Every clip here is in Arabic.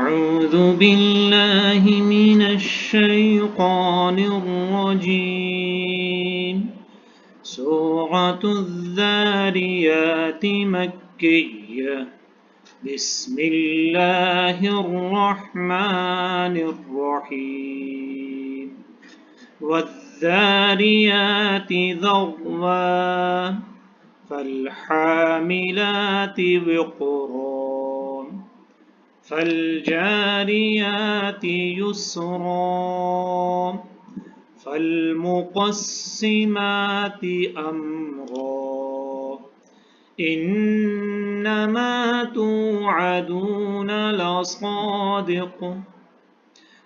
أعوذ بالله من الشيطان الرجيم. سورة الذاريات مكية. بسم الله الرحمن الرحيم. والذاريات ذروا فالحاملات وقرا فالجاريات يسرا فالمقسمات أمرا إنما توعدون لصادق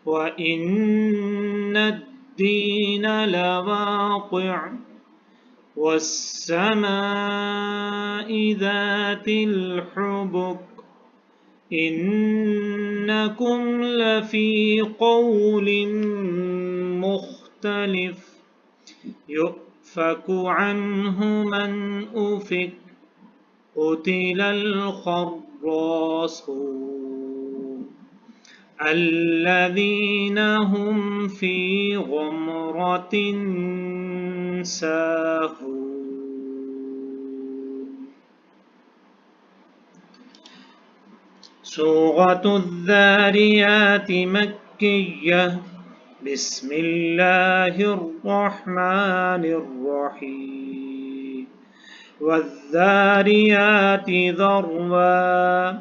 وإن الدين لواقع والسماء ذات الحبك إنكم لفي قول مختلف يؤفك عنه من أفك قتل الخراصون الذين هم في غمرة ساهون. سورة الذاريات مكية. بسم الله الرحمن الرحيم. والذاريات ذروا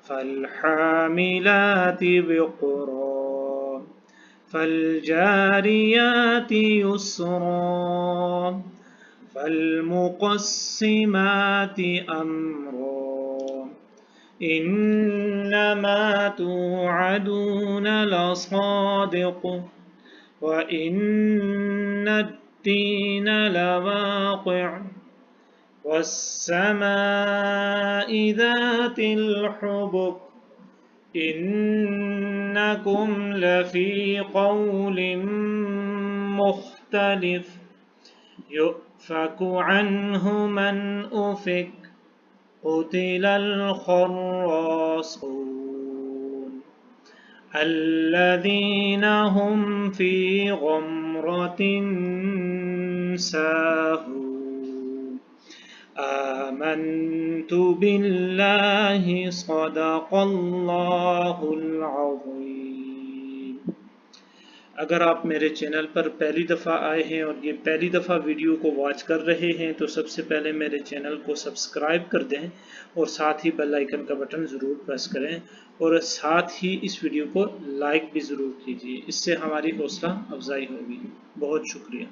فالحاملات وقرا فالجاريات يسرا فالمقسمات أمرا إنما توعدون لصادق وإن الدين لواقع والسماء ذات الحبك إنكم لفي قول مختلف يؤفك عنه من أفك قتل الخراصون الذين هم في غمرة ساهون. آمنت بالله صدق الله العظيم. अगर आप मेरे चैनल पर पहली दफ़ा आए हैं और ये पहली दफ़ा वीडियो को वॉच कर रहे हैं तो सबसे पहले मेरे चैनल को सब्सक्राइब कर दें और साथ ही बेल आइकन का बटन ज़रूर प्रेस करें और साथ ही इस वीडियो को लाइक भी ज़रूर कीजिए। इससे हमारी हौसला अफजाई होगी। बहुत शुक्रिया।